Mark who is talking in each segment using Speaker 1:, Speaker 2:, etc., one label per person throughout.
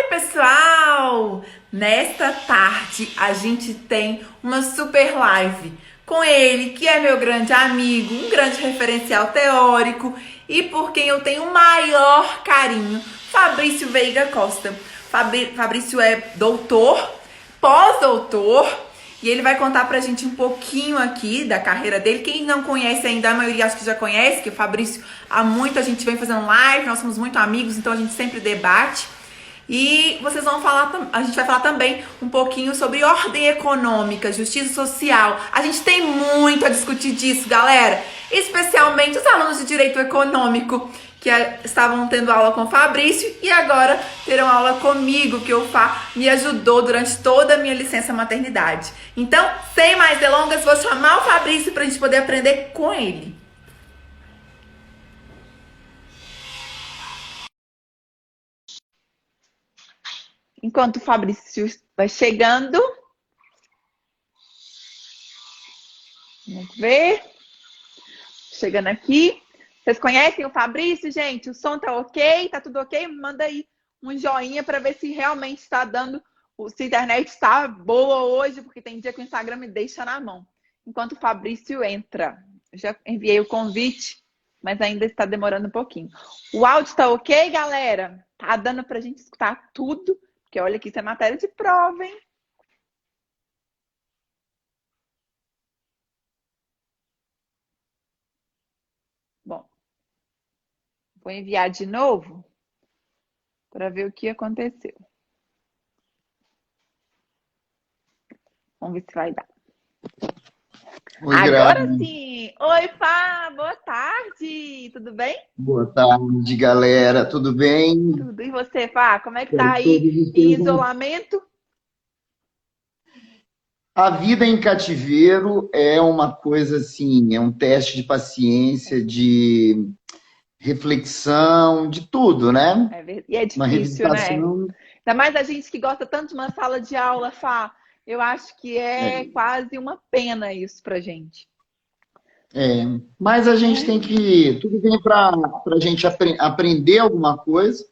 Speaker 1: Pessoal! Nesta tarde a gente tem uma super live com ele, que é meu grande amigo, um grande referencial teórico e por quem eu tenho o maior carinho, Fabrício Veiga Costa. Fabrício é doutor, pós-doutor, e ele vai contar pra gente um pouquinho aqui da carreira dele. Quem não conhece ainda, a maioria acho que já conhece, que o Fabrício há muito a gente vem fazendo live, nós somos muito amigos, então a gente sempre debate. E vocês vão falar, a gente vai falar também um pouquinho sobre ordem econômica, justiça social. A gente tem muito a discutir disso, galera. Especialmente os alunos de direito econômico que estavam tendo aula com o Fabrício e agora terão aula comigo, que o Fá me ajudou durante toda a minha licença maternidade. Então, sem mais delongas, vou chamar o Fabrício para a gente poder aprender com ele. Enquanto o Fabrício vai chegando, vamos ver. Chegando aqui. Vocês conhecem o Fabrício, gente? O som tá ok? Tá tudo ok? Manda aí um joinha para ver se realmente está dando, se a internet está boa hoje, porque tem dia que o Instagram me deixa na mão. Enquanto o Fabrício entra. Eu já enviei o convite, mas ainda está demorando um pouquinho. O áudio tá ok, galera? Tá dando pra gente escutar tudo? Porque olha que isso é matéria de prova, hein? Bom, vou enviar de novo para ver o que aconteceu. Vamos ver se vai dar.
Speaker 2: Oi,
Speaker 1: Agora
Speaker 2: Grazi.
Speaker 1: sim! Oi, Fá! Boa tarde! Tudo bem?
Speaker 2: Boa tarde, galera. Tudo bem?
Speaker 1: Tudo. E você, Fá? Como é que tá
Speaker 2: Espero que
Speaker 1: aí
Speaker 2: todos
Speaker 1: em
Speaker 2: estejam.
Speaker 1: isolamento?
Speaker 2: A vida em cativeiro é uma coisa assim, é um teste de paciência, de reflexão, de tudo, né?
Speaker 1: É verdade. E é
Speaker 2: Uma
Speaker 1: difícil, né?
Speaker 2: revisitação.
Speaker 1: Ainda mais a gente que gosta tanto de uma sala de aula, Fá. Eu acho que é
Speaker 2: É,
Speaker 1: quase uma pena isso pra gente.
Speaker 2: mas a gente tem que. Tudo vem para a gente aprender alguma coisa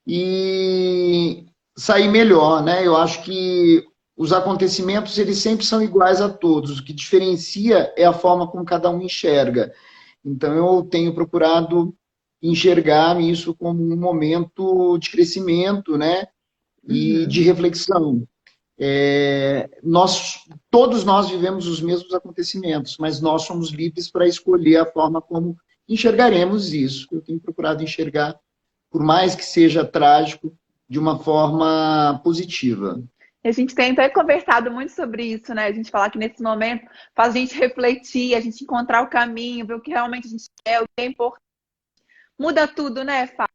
Speaker 2: e sair melhor, né? Eu acho que os acontecimentos eles sempre são iguais a todos. O que diferencia é a forma como cada um enxerga. Então eu tenho procurado enxergar isso como um momento de crescimento, né? E de
Speaker 1: Uhum.
Speaker 2: reflexão. Todos nós vivemos os mesmos acontecimentos, mas nós somos livres para escolher a forma como enxergaremos isso. Eu tenho procurado enxergar, por mais que seja trágico, de uma forma positiva.
Speaker 1: A gente tem até conversado muito sobre isso, né? A gente falar que nesse momento faz a gente refletir, a gente encontrar o caminho, ver o que realmente a gente quer, o que é importante. Muda tudo, né, Fá?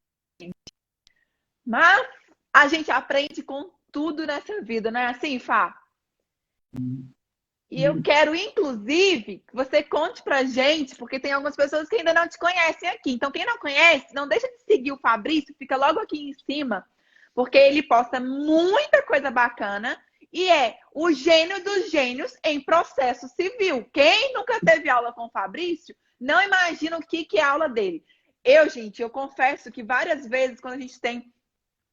Speaker 1: Mas a gente aprende com tudo nessa vida, não é assim, Fá? E eu quero, inclusive, que você conte pra gente, porque tem algumas pessoas que ainda não te conhecem aqui. Então, quem não conhece, não deixa de seguir o Fabrício, fica logo aqui em cima, porque ele posta muita coisa bacana e é o gênio dos gênios em processo civil. Quem nunca teve aula com o Fabrício, não imagina o que é a aula dele. Gente, eu confesso que várias vezes, quando a gente tem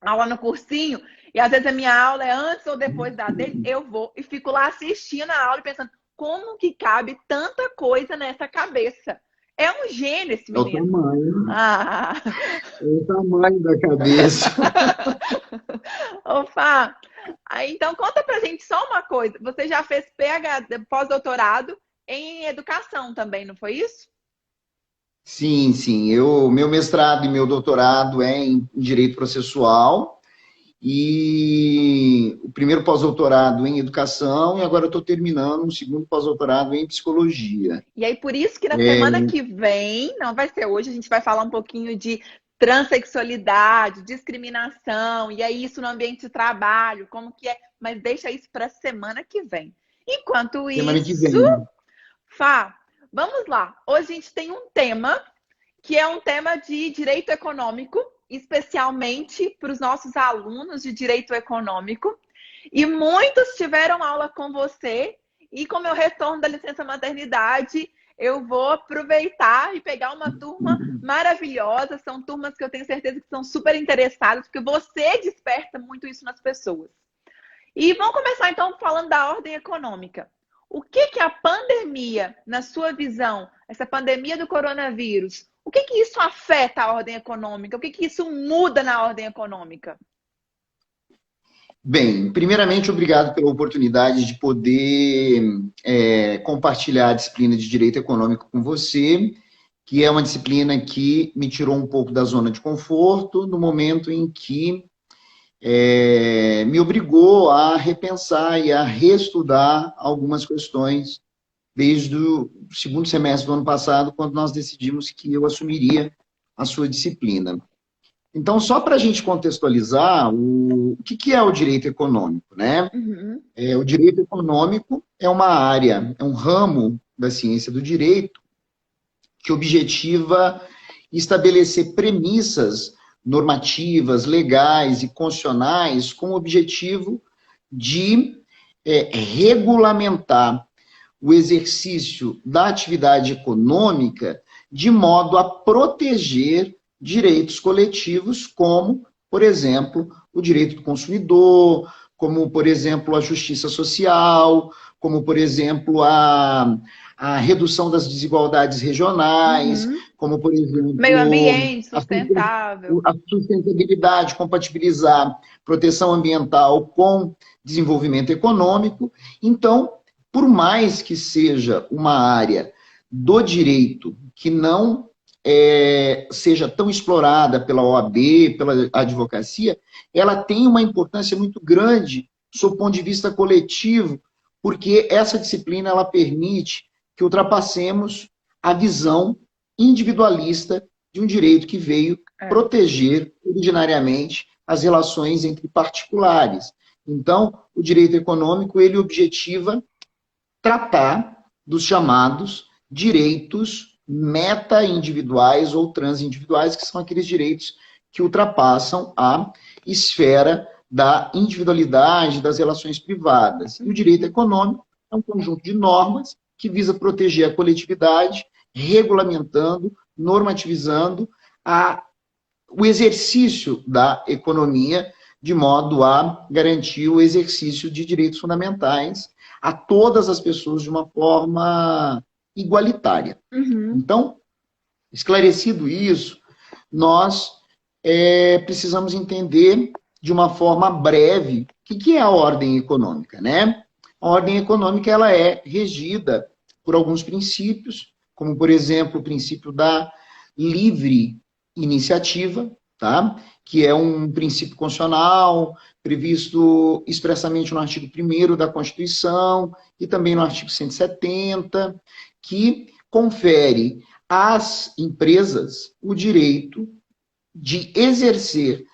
Speaker 1: aula no cursinho, e às vezes a minha aula é antes ou depois da dele, eu vou e fico lá assistindo a aula e pensando, como que cabe tanta coisa nessa cabeça? É um gênio esse
Speaker 2: É o
Speaker 1: menino.
Speaker 2: tamanho,
Speaker 1: Ah.
Speaker 2: é o tamanho da cabeça.
Speaker 1: Opa! Aí, então conta pra gente só uma coisa. Você já fez PhD, pós-doutorado em educação também, não foi isso?
Speaker 2: Sim, sim. Meu mestrado e meu doutorado é em direito processual e o primeiro pós-doutorado em educação e agora eu estou terminando um segundo pós-doutorado em psicologia.
Speaker 1: E aí, por isso que na semana que vem, não vai ser hoje, a gente vai falar um pouquinho de transexualidade, discriminação, e aí isso no ambiente de trabalho, como que é, mas deixa isso para a semana que vem. Enquanto
Speaker 2: Semana que
Speaker 1: isso,
Speaker 2: vem.
Speaker 1: Fá, vamos lá. Hoje a gente tem um tema que é um tema de direito econômico, especialmente para os nossos alunos de direito econômico. E muitos tiveram aula com você, e com o meu retorno da licença maternidade, eu vou aproveitar e pegar uma turma maravilhosa. São turmas que eu tenho certeza que são super interessadas, porque você desperta muito isso nas pessoas. E vamos começar então falando da ordem econômica. O que que a pandemia, na sua visão, essa pandemia do coronavírus, o que que isso afeta a ordem econômica? O que que isso muda na ordem econômica?
Speaker 2: Bem, primeiramente, obrigado pela oportunidade de poder compartilhar a disciplina de Direito Econômico com você, que é uma disciplina que me tirou um pouco da zona de conforto no momento em que me obrigou a repensar e a reestudar algumas questões desde o segundo semestre do ano passado, quando nós decidimos que eu assumiria a sua disciplina. Então, só para a gente contextualizar, o que é o direito econômico, né?
Speaker 1: Uhum.
Speaker 2: O direito econômico é uma área, é um ramo da ciência do direito que objetiva estabelecer premissas normativas, legais e constitucionais com o objetivo de regulamentar o exercício da atividade econômica de modo a proteger direitos coletivos, como, por exemplo, o direito do consumidor, como, por exemplo, a justiça social, como, por exemplo, a redução das desigualdades regionais, como, por exemplo,
Speaker 1: Meio ambiente, sustentável.
Speaker 2: a sustentabilidade, compatibilizar proteção ambiental com desenvolvimento econômico. Então, por mais que seja uma área do direito que não seja tão explorada pela OAB, pela advocacia, ela tem uma importância muito grande sob o ponto de vista coletivo, porque essa disciplina ela permite que ultrapassemos a visão individualista de um direito que veio proteger originariamente as relações entre particulares. Então, o direito econômico, ele objetiva tratar dos chamados direitos meta-individuais ou transindividuais, que são aqueles direitos que ultrapassam a esfera da individualidade, das relações privadas. E o direito econômico é um conjunto de normas que visa proteger a coletividade, regulamentando, normativizando o exercício da economia, de modo a garantir o exercício de direitos fundamentais a todas as pessoas de uma forma igualitária. Então, esclarecido isso, nós precisamos entender de uma forma breve o que é a ordem econômica, né? A ordem econômica ela é regida por alguns princípios, como, por exemplo, o princípio da livre iniciativa, tá? Que é um princípio constitucional previsto expressamente no artigo 1º da Constituição e também no artigo 170, que confere às empresas o direito de exercer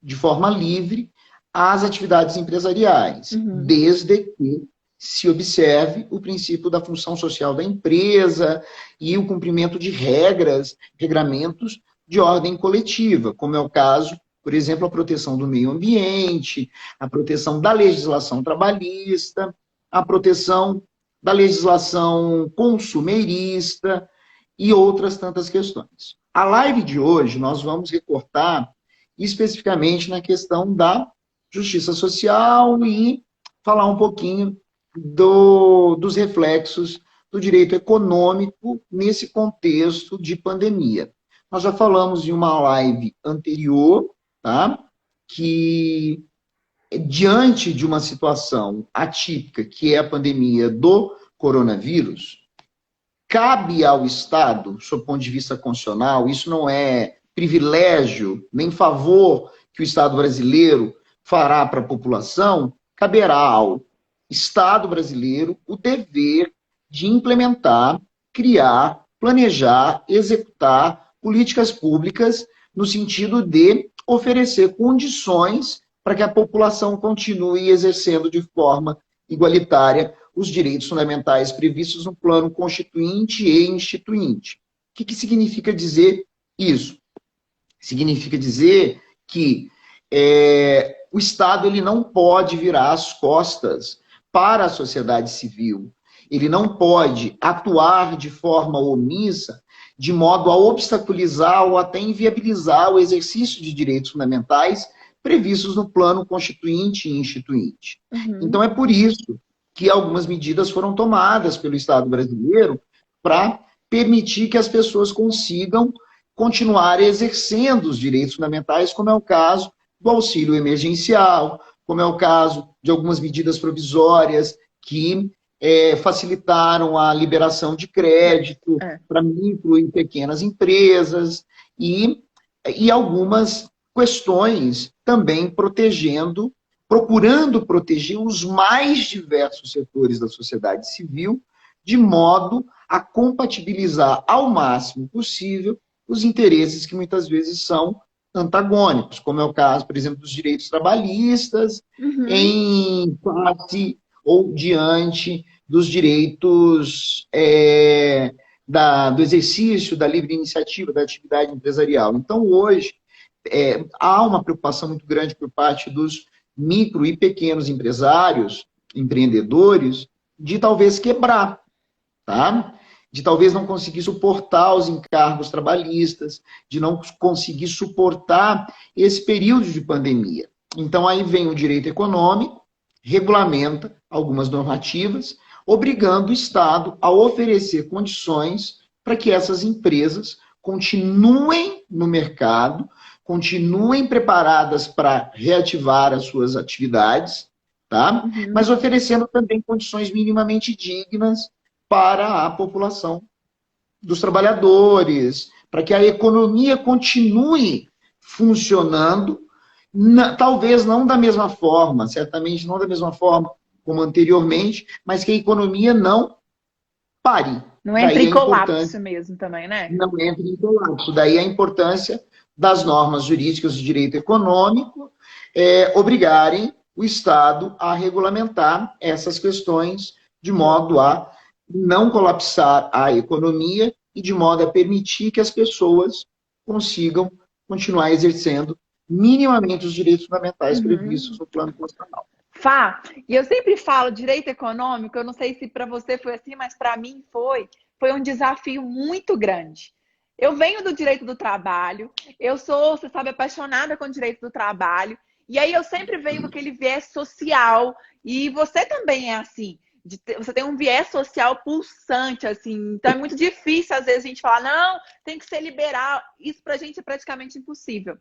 Speaker 2: de forma livre as atividades empresariais, desde que se observe o princípio da função social da empresa e o cumprimento de regras, regramentos de ordem coletiva, como é o caso, por exemplo, a proteção do meio ambiente, a proteção da legislação trabalhista, a proteção da legislação consumerista e outras tantas questões. A live de hoje nós vamos recortar especificamente na questão da justiça social e falar um pouquinho dos reflexos do direito econômico nesse contexto de pandemia. Nós já falamos em uma live anterior, tá? Que diante de uma situação atípica, que é a pandemia do coronavírus, cabe ao Estado, sob o ponto de vista constitucional, isso não é privilégio, nem favor que o Estado brasileiro fará para a população, caberá ao Estado brasileiro o dever de implementar, criar, planejar, executar políticas públicas no sentido de oferecer condições para que a população continue exercendo de forma igualitária os direitos fundamentais previstos no plano constituinte e instituinte. O que significa dizer isso? Significa dizer que o Estado ele não pode virar as costas para a sociedade civil Ele não pode atuar de forma omissa, de modo a obstaculizar ou até inviabilizar o exercício de direitos fundamentais previstos no plano constituinte e instituinte. Então, é por isso que algumas medidas foram tomadas pelo Estado brasileiro para permitir que as pessoas consigam continuar exercendo os direitos fundamentais, como é o caso do auxílio emergencial, como é o caso de algumas medidas provisórias que facilitaram a liberação de crédito para micro e pequenas empresas e algumas questões também procurando proteger os mais diversos setores da sociedade civil, de modo a compatibilizar ao máximo possível os interesses que muitas vezes são antagônicos, como é o caso, por exemplo, dos direitos trabalhistas, em face ou diante dos direitos do exercício da livre iniciativa, da atividade empresarial. Então, hoje, há uma preocupação muito grande por parte dos micro e pequenos empresários, empreendedores, de talvez quebrar, tá? De talvez não conseguir suportar os encargos trabalhistas, de não conseguir suportar esse período de pandemia. Então, aí vem o direito econômico, regulamenta algumas normativas, obrigando o Estado a oferecer condições para que essas empresas continuem no mercado, continuem preparadas para reativar as suas atividades, tá? Mas oferecendo também condições minimamente dignas para a população dos trabalhadores, para que a economia continue funcionando, talvez não da mesma forma, certamente não da mesma forma como anteriormente, mas que a economia não pare.
Speaker 3: Não entre em colapso mesmo também, né?
Speaker 2: Não entre em colapso. Daí a importância das normas jurídicas de direito econômico obrigarem o Estado a regulamentar essas questões de modo a não colapsar a economia e de modo a permitir que as pessoas consigam continuar exercendo minimamente os direitos fundamentais previstos no plano constitucional.
Speaker 3: Fá, e eu sempre falo direito econômico, eu não sei se para você foi assim, mas para mim foi um desafio muito grande. Eu venho do direito do trabalho, eu sou, você sabe, apaixonada com o direito do trabalho, e aí eu sempre venho com aquele viés social, e você também é assim. Você tem um viés social pulsante, assim, então é muito difícil às vezes a gente falar, não, tem que ser liberal, isso pra gente é praticamente impossível.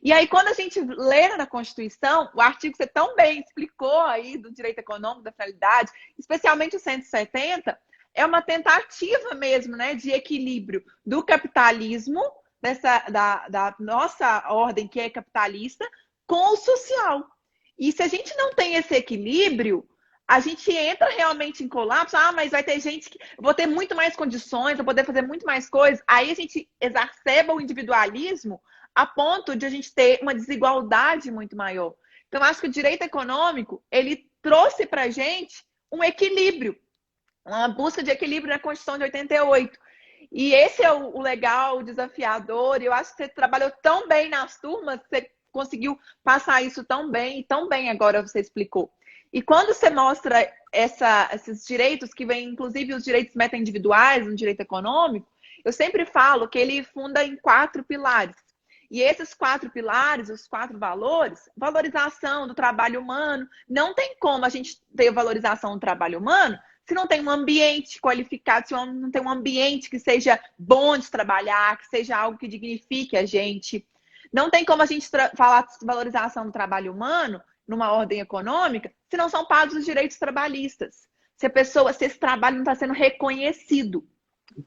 Speaker 3: E aí quando a gente lê na Constituição, o artigo que você tão bem explicou aí do direito econômico, da finalidade, especialmente o 170, é uma tentativa mesmo, né, de equilíbrio do capitalismo, da nossa ordem que é capitalista, com o social. E se a gente não tem esse equilíbrio, a gente entra realmente em colapso. Ah, mas vai ter gente que... vou ter muito mais condições, vou poder fazer muito mais coisas. Aí a gente exacerba o individualismo a ponto de a gente ter uma desigualdade muito maior. Então, acho que o direito econômico, ele trouxe para a gente um equilíbrio, uma busca de equilíbrio na Constituição de 88. E esse é o legal, o desafiador. E eu acho que você trabalhou tão bem nas turmas, você conseguiu passar isso tão bem, e tão bem agora você explicou. E quando você mostra esses direitos, que vêm inclusive os direitos meta-individuais no direito econômico, eu sempre falo que ele funda em 4 pilares. E esses 4 pilares, os 4 valores, valorização do trabalho humano, não tem como a gente ter valorização do trabalho humano se não tem um ambiente qualificado, se não tem um ambiente que seja bom de trabalhar, que seja algo que dignifique a gente. Não tem como a gente falar de valorização do trabalho humano numa ordem econômica se não são pagos os direitos trabalhistas. Se esse trabalho não está sendo reconhecido.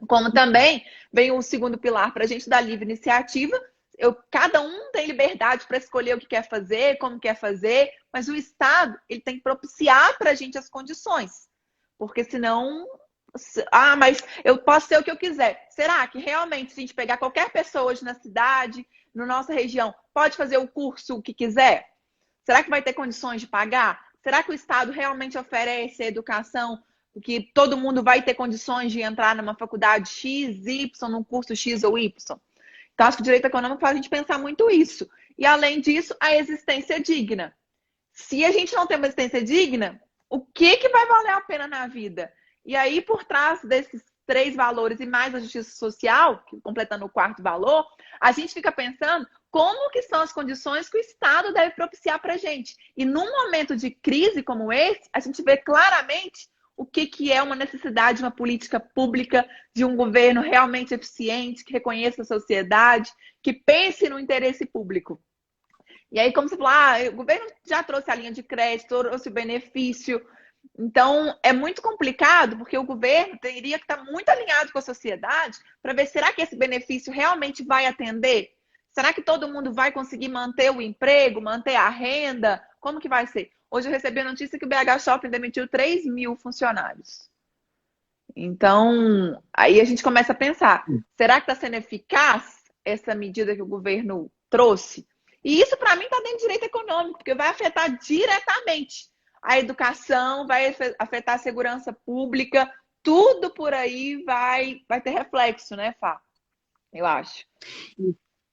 Speaker 3: Como também vem o segundo pilar para a gente da livre iniciativa. Cada um tem liberdade para escolher o que quer fazer, como quer fazer, mas o Estado ele tem que propiciar para a gente as condições. Porque senão... Ah, mas eu posso ser o que eu quiser. Será que realmente, se a gente pegar qualquer pessoa hoje na cidade, na nossa região, pode fazer o curso que quiser? Será que vai ter condições de pagar? Será que o Estado realmente oferece a educação que todo mundo vai ter condições de entrar numa faculdade X, Y, num curso X ou Y? Então, acho que o direito econômico faz a gente pensar muito isso. E, além disso, a existência digna. Se a gente não tem uma existência digna, o que vai valer a pena na vida? E aí, por trás desses 3 valores e mais a justiça social, completando o 4º valor, a gente fica pensando como que são as condições que o Estado deve propiciar para a gente. E num momento de crise como esse, a gente vê claramente o que é uma necessidade de uma política pública, de um governo realmente eficiente, que reconheça a sociedade, que pense no interesse público. E aí, como você falou, o governo já trouxe a linha de crédito, trouxe o benefício. Então, é muito complicado, porque o governo teria que estar muito alinhado com a sociedade para ver, será que esse benefício realmente vai atender? Será que todo mundo vai conseguir manter o emprego, manter a renda? Como que vai ser? Hoje eu recebi a notícia que o BH Shopping demitiu 3.000 funcionários. Então, aí a gente começa a pensar, será que está sendo eficaz essa medida que o governo trouxe? E isso, para mim, está dentro do direito econômico, porque vai afetar diretamente a educação, vai afetar a segurança pública, tudo por aí vai ter reflexo, né, Fá? Eu acho.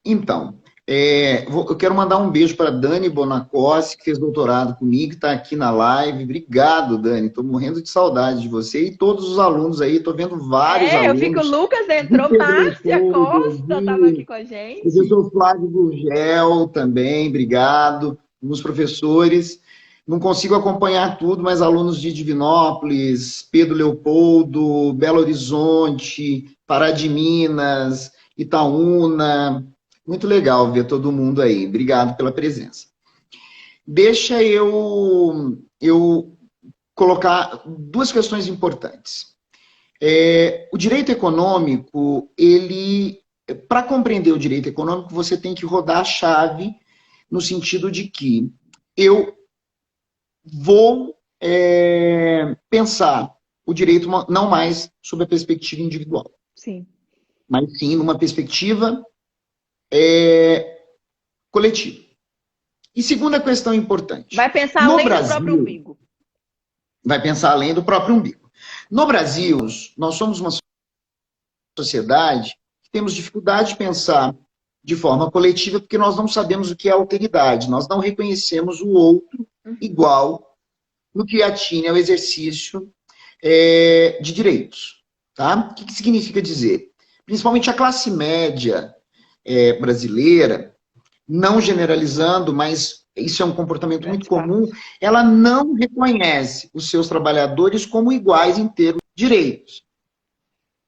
Speaker 2: Então, eu quero mandar um beijo para Dani Bonacossi, que fez doutorado comigo, está aqui na live. Obrigado, Dani. Estou morrendo de saudade de você e todos os alunos aí. Estou vendo vários alunos.
Speaker 3: Eu vi que o Lucas entrou, Márcia Costa estava aqui com a gente.
Speaker 2: O professor Flávio Gurgel também, obrigado. Os professores. Não consigo acompanhar tudo, mas alunos de Divinópolis, Pedro Leopoldo, Belo Horizonte, Pará de Minas, Itaúna. Muito legal ver todo mundo aí. Obrigado pela presença. Deixa eu colocar 2 questões importantes. O direito econômico, para compreender o direito econômico, você tem que rodar a chave no sentido de que eu vou pensar o direito não mais sob a perspectiva individual.
Speaker 3: Sim.
Speaker 2: Mas sim numa perspectiva coletiva. E segunda questão importante.
Speaker 3: Vai pensar além do próprio umbigo.
Speaker 2: Vai pensar além do próprio umbigo. No Brasil, nós somos uma sociedade que temos dificuldade de pensar de forma coletiva porque nós não sabemos o que é alteridade. Nós não reconhecemos o outro igual no que atine ao exercício de direitos. Tá? O que significa dizer? Principalmente a classe média brasileira, não generalizando, mas isso é um comportamento muito comum, ela não reconhece os seus trabalhadores como iguais em termos de direitos.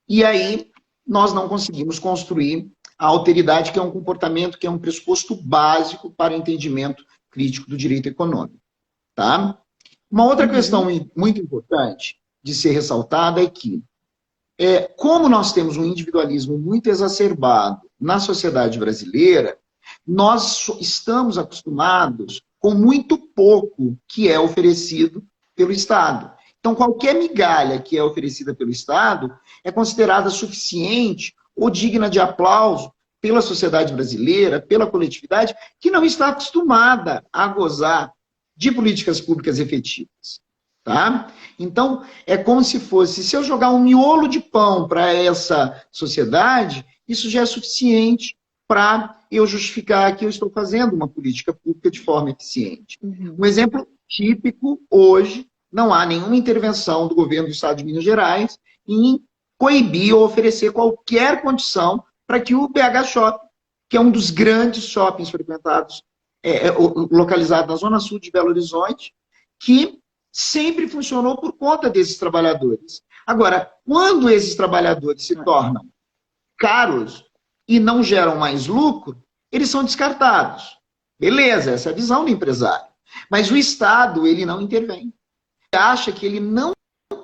Speaker 2: E aí nós não conseguimos construir a alteridade, que é um comportamento, que é um pressuposto básico para o entendimento crítico do direito econômico. Tá? Uma outra questão muito importante de ser ressaltada é que, como nós temos um individualismo muito exacerbado na sociedade brasileira, nós estamos acostumados com muito pouco que é oferecido pelo Estado. Então, qualquer migalha que é oferecida pelo Estado é considerada suficiente ou digna de aplauso pela sociedade brasileira, pela coletividade, que não está acostumada a gozar de políticas públicas efetivas. Tá? Então, é como se fosse, se eu jogar um miolo de pão para essa sociedade, isso já é suficiente para eu justificar que eu estou fazendo uma política pública de forma eficiente. Um exemplo típico, hoje, não há nenhuma intervenção do governo do Estado de Minas Gerais em coibir ou oferecer qualquer condição para que o BH Shopping, que é um dos grandes shoppings frequentados, localizado na Zona Sul de Belo Horizonte, que sempre funcionou por conta desses trabalhadores. Agora, quando esses trabalhadores se tornam caros e não geram mais lucro, eles são descartados. Beleza, essa é a visão do empresário. Mas o Estado, ele não intervém. Ele acha que ele não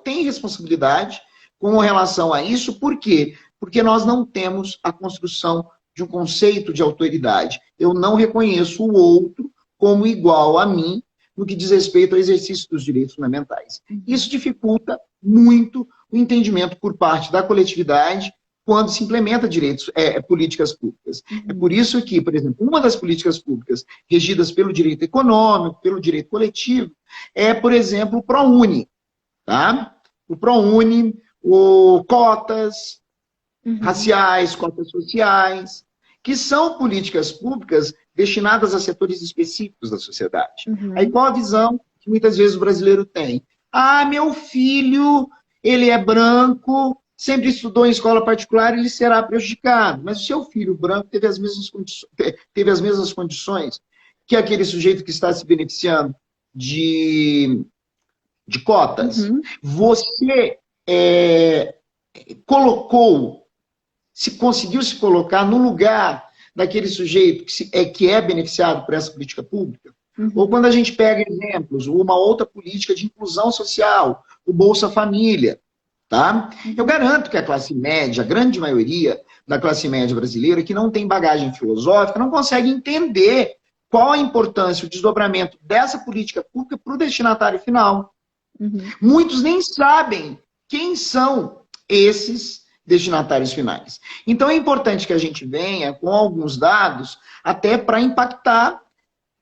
Speaker 2: tem responsabilidade com relação a isso. Por quê? Porque nós não temos a construção de um conceito de autoridade. Eu não reconheço o outro como igual a mim no que diz respeito ao exercício dos direitos fundamentais. Isso dificulta muito o entendimento por parte da coletividade quando se implementa políticas públicas. É por isso que, por exemplo, uma das políticas públicas regidas pelo direito econômico, pelo direito coletivo, é, por exemplo, o ProUni. Tá? O ProUni, cotas raciais, cotas sociais, que são políticas públicas destinadas a setores específicos da sociedade. Aí qual a visão que muitas vezes o brasileiro tem? Ah, meu filho, ele é branco, sempre estudou em escola particular, ele será prejudicado. Mas o seu filho branco teve as mesmas condições que aquele sujeito que está se beneficiando de cotas.
Speaker 3: Uhum.
Speaker 2: Você conseguiu se colocar no lugar daquele sujeito que é beneficiado por essa política pública?
Speaker 3: Uhum.
Speaker 2: Ou quando a gente pega exemplos, uma outra política de inclusão social, o Bolsa Família, tá? Eu garanto que a classe média, a grande maioria da classe média brasileira, que não tem bagagem filosófica, não consegue entender qual a importância, o desdobramento dessa política pública para o destinatário final.
Speaker 3: Uhum.
Speaker 2: Muitos nem sabem quem são esses destinatários finais. Então é importante que a gente venha com alguns dados até para impactar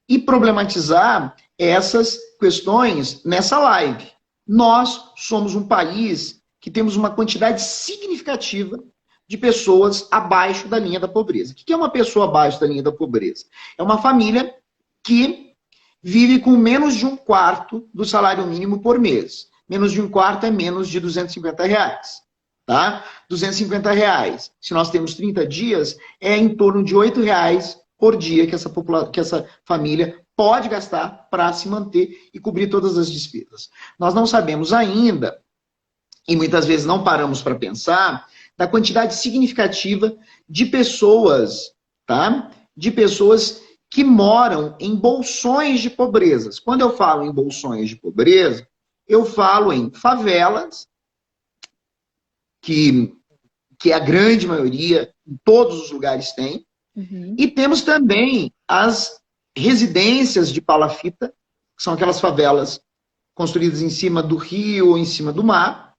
Speaker 2: e problematizar essas questões nessa live. Nós somos um país que temos uma quantidade significativa de pessoas abaixo da linha da pobreza. O que é uma pessoa abaixo da linha da pobreza? É uma família que vive com menos de 1/4 do salário mínimo por mês. Menos de 1/4 é menos de R$250. Tá? R$250. Se nós temos 30 dias, é em torno de R$8 por dia que essa família pode gastar para se manter e cobrir todas as despesas. Nós não sabemos ainda, e muitas vezes não paramos para pensar, da quantidade significativa de pessoas, tá? De pessoas que moram em bolsões de pobrezas. Quando eu falo em bolsões de pobreza, eu falo em favelas, que a grande maioria, em todos os lugares tem, e temos também as residências de palafita, que são aquelas favelas construídas em cima do rio ou em cima do mar,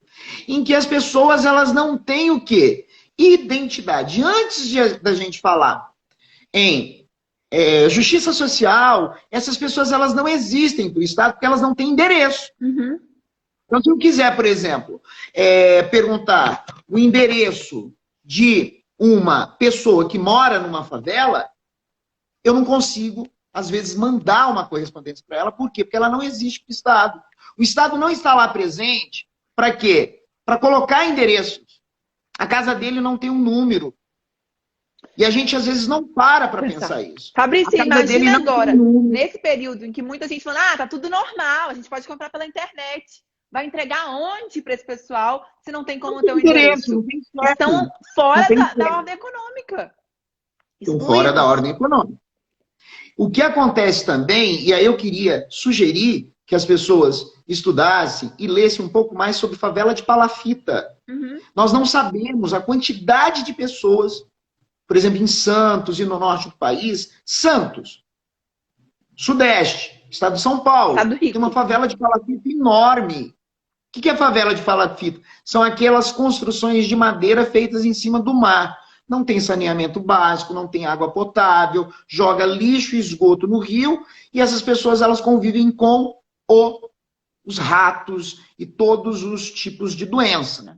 Speaker 2: em que as pessoas elas não têm o quê? Identidade. Antes da gente falar em justiça social, essas pessoas elas não existem para o Estado porque elas não têm endereço.
Speaker 3: Uhum.
Speaker 2: Então, se eu quiser, por exemplo, perguntar o endereço de uma pessoa que mora numa favela, eu não consigo, às vezes, mandar uma correspondência para ela. Por quê? Porque ela não existe para o Estado. O Estado não está lá presente para quê? Para colocar endereços. A casa dele não tem um número. E a gente, às vezes, não para pensar isso.
Speaker 3: Fabrício, imagina agora, nesse período em que muita gente fala, tá tudo normal, a gente pode comprar pela internet. Vai entregar onde para esse pessoal se não tem como ter um endereço? Estão fora da ordem econômica.
Speaker 2: Estão fora da ordem econômica. O que acontece também, e aí eu queria sugerir que as pessoas estudassem e lessem um pouco mais sobre favela de palafita.
Speaker 3: Uhum.
Speaker 2: Nós não sabemos a quantidade de pessoas, por exemplo, em Santos e no norte do país, Santos, Sudeste, estado de São Paulo, tem uma favela de palafita enorme. O que é favela de palafita? São aquelas construções de madeira feitas em cima do mar. Não tem saneamento básico, não tem água potável, joga lixo e esgoto no rio, e essas pessoas elas convivem com os ratos e todos os tipos de doença. Né?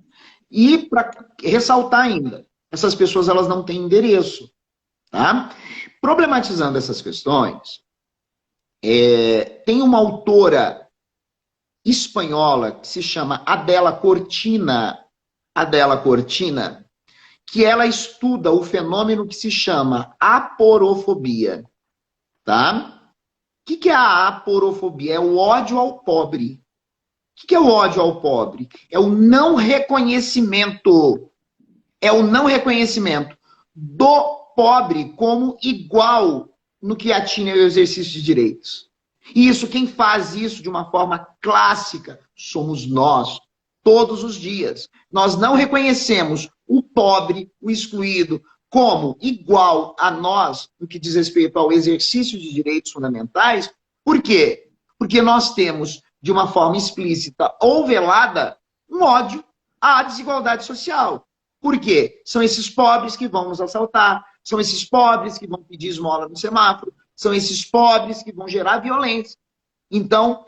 Speaker 2: E, para ressaltar ainda, essas pessoas elas não têm endereço. Tá? Problematizando essas questões, tem uma autora espanhola que se chama Adela Cortina, que ela estuda o fenômeno que se chama aporofobia. Tá? O que é a aporofobia? É o ódio ao pobre. O que é o ódio ao pobre? É o não reconhecimento. É o não reconhecimento do pobre como igual no que atinge ao exercício de direitos. E isso, quem faz isso de uma forma clássica, somos nós, todos os dias. Nós não reconhecemos o pobre, o excluído, como igual a nós no que diz respeito ao exercício de direitos fundamentais. Por quê? Porque nós temos, de uma forma explícita ou velada, um ódio à desigualdade social. Por quê? São esses pobres que vão nos assaltar, são esses pobres que vão pedir esmola no semáforo, são esses pobres que vão gerar violência. Então,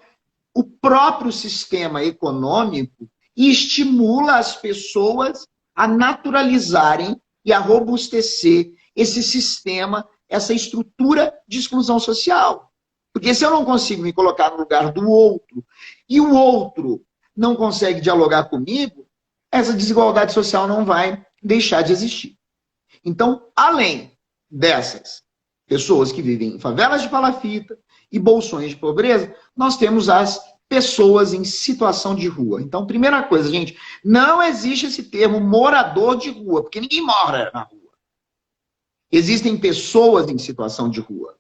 Speaker 2: o próprio sistema econômico estimula as pessoas a naturalizarem e a robustecer esse sistema, essa estrutura de exclusão social. Porque se eu não consigo me colocar no lugar do outro, e o outro não consegue dialogar comigo, essa desigualdade social não vai deixar de existir. Então, além dessas pessoas que vivem em favelas de palafita e bolsões de pobreza, nós temos as pessoas em situação de rua. Então, primeira coisa, gente, não existe esse termo morador de rua, porque ninguém mora na rua. Existem pessoas em situação de rua.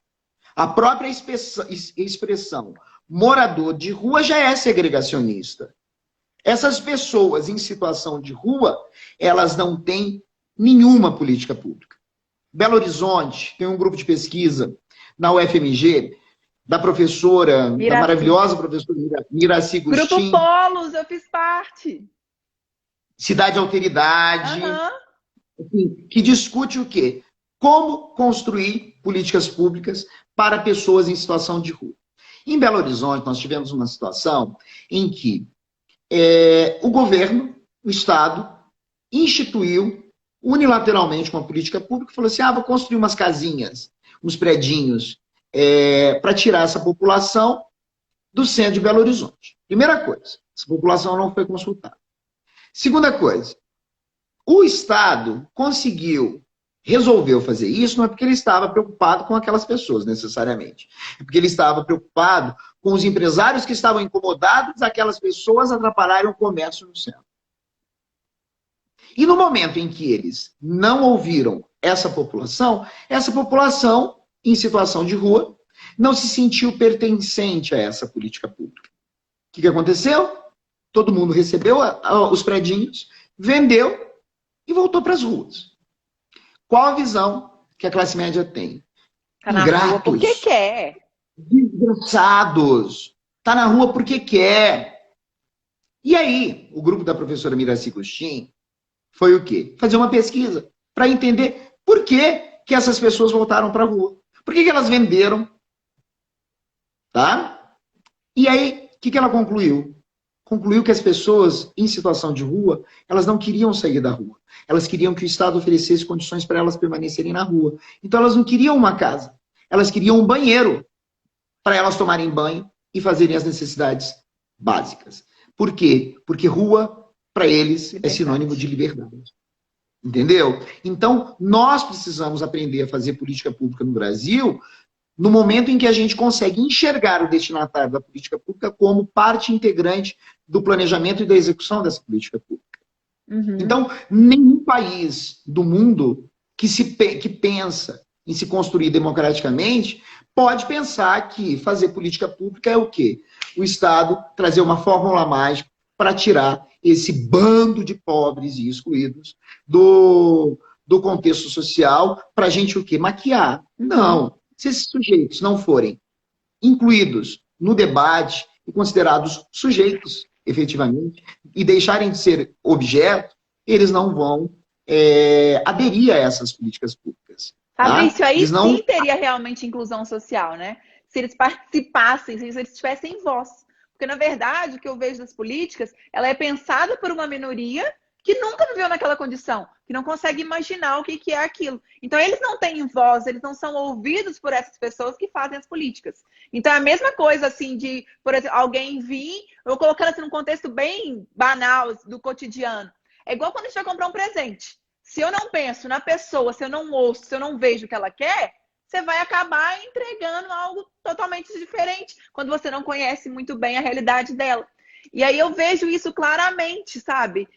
Speaker 2: A própria expressão morador de rua já é segregacionista. Essas pessoas em situação de rua, elas não têm nenhuma política pública. Belo Horizonte tem um grupo de pesquisa na UFMG, da professora, da maravilhosa professora Miraci Gustin.
Speaker 3: Grupo Polos, eu fiz parte.
Speaker 2: Cidade Alteridade, que discute o quê? Como construir políticas públicas para pessoas em situação de rua. Em Belo Horizonte, nós tivemos uma situação em que o governo, o Estado, instituiu unilateralmente uma política pública e falou assim, vou construir umas casinhas, uns predinhos, para tirar essa população do centro de Belo Horizonte. Primeira coisa, essa população não foi consultada. Segunda coisa, o Estado resolveu fazer isso, não é porque ele estava preocupado com aquelas pessoas, necessariamente. É porque ele estava preocupado com os empresários que estavam incomodados, aquelas pessoas atrapalharem o comércio no centro. E no momento em que eles não ouviram essa população em situação de rua, não se sentiu pertencente a essa política pública. O que aconteceu? Todo mundo recebeu os predinhos, vendeu e voltou para as ruas. Qual a visão que a classe média tem?
Speaker 3: Tá na rua porque quer.
Speaker 2: Desgraçados. Tá na rua porque quer. E aí, o grupo da professora Miraci Gustin foi o quê? Fazer uma pesquisa para entender por que essas pessoas voltaram para a rua. Por que elas venderam? Tá? E aí, o que ela concluiu? Concluiu que as pessoas em situação de rua, elas não queriam sair da rua. Elas queriam que o Estado oferecesse condições para elas permanecerem na rua. Então elas não queriam uma casa. Elas queriam um banheiro para elas tomarem banho e fazerem as necessidades básicas. Por quê? Porque rua, para eles, é sinônimo de liberdade. Entendeu? Então, nós precisamos aprender a fazer política pública no Brasil no momento em que a gente consegue enxergar o destinatário da política pública como parte integrante do planejamento e da execução dessa política pública. Então, nenhum país do mundo que pensa em se construir democraticamente pode pensar que fazer política pública é o quê? O Estado trazer uma fórmula mágica para tirar esse bando de pobres e excluídos do contexto social para a gente o quê? Maquiar. Não. Se esses sujeitos não forem incluídos no debate e considerados sujeitos, efetivamente, e deixarem de ser objeto, eles não vão aderir a essas políticas públicas.
Speaker 3: Fabrício, tá? Aí não... sim teria realmente inclusão social, né? Se eles participassem, se eles tivessem voz. Porque, na verdade, o que eu vejo das políticas, ela é pensada por uma minoria que nunca viveu naquela condição, que não consegue imaginar o que é aquilo. Então, eles não têm voz, eles não são ouvidos por essas pessoas que fazem as políticas. Então, é a mesma coisa, assim, de, por exemplo, alguém vir, eu colocando assim num contexto bem banal do cotidiano. É igual quando a gente vai comprar um presente. Se eu não penso na pessoa, se eu não ouço, se eu não vejo o que ela quer, você vai acabar entregando algo totalmente diferente, quando você não conhece muito bem a realidade dela. E aí eu vejo isso claramente, sabe?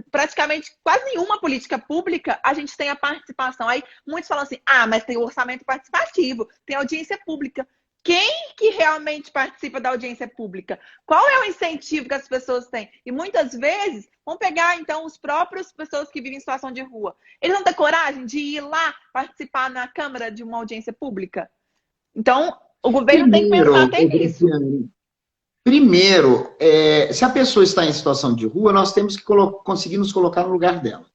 Speaker 3: Praticamente quase nenhuma política pública a gente tem a participação. Aí muitos falam assim, mas tem o orçamento participativo, tem audiência pública. Quem que realmente participa da audiência pública? Qual é o incentivo que as pessoas têm? E muitas vezes, vamos pegar então os próprios pessoas que vivem em situação de rua. Eles não têm coragem de ir lá participar na Câmara de uma audiência pública? Então, o governo tem que pensar até nisso.
Speaker 2: Primeiro, se a pessoa está em situação de rua, nós temos que conseguir nos colocar no lugar dela.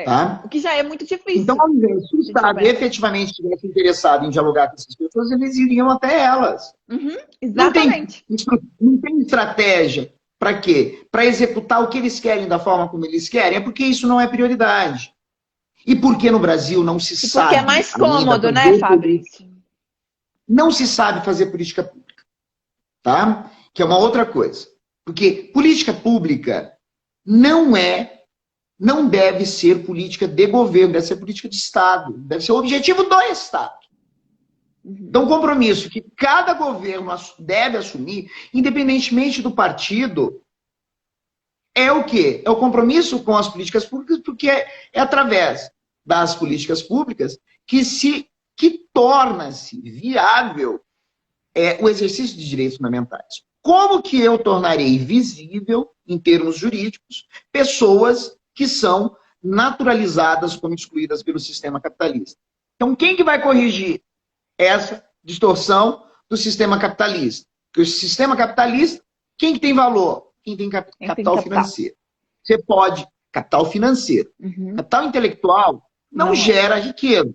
Speaker 2: Tá?
Speaker 3: O que já é muito difícil.
Speaker 2: Então, se o Estado efetivamente estivesse interessado em dialogar com essas pessoas, eles iriam até elas.
Speaker 3: Exatamente.
Speaker 2: Não tem estratégia para quê? Para executar o que eles querem da forma como eles querem. É porque isso não é prioridade. E por que no Brasil não se sabe?
Speaker 3: Porque é mais cômodo, né, Fabrício?
Speaker 2: Não se sabe fazer política pública. Tá? Que é uma outra coisa. Porque política pública não deve ser política de governo, deve ser política de Estado, deve ser o objetivo do Estado. Então, o compromisso que cada governo deve assumir, independentemente do partido, é o quê? É o compromisso com as políticas públicas, porque é através das políticas públicas que torna-se viável o exercício de direitos fundamentais. Como que eu tornarei visível, em termos jurídicos, pessoas que são naturalizadas como excluídas pelo sistema capitalista? Então, quem que vai corrigir essa distorção do sistema capitalista? Porque o sistema capitalista, quem que tem valor? Quem tem capital financeiro. Você pode, capital financeiro. Capital intelectual não gera riqueza.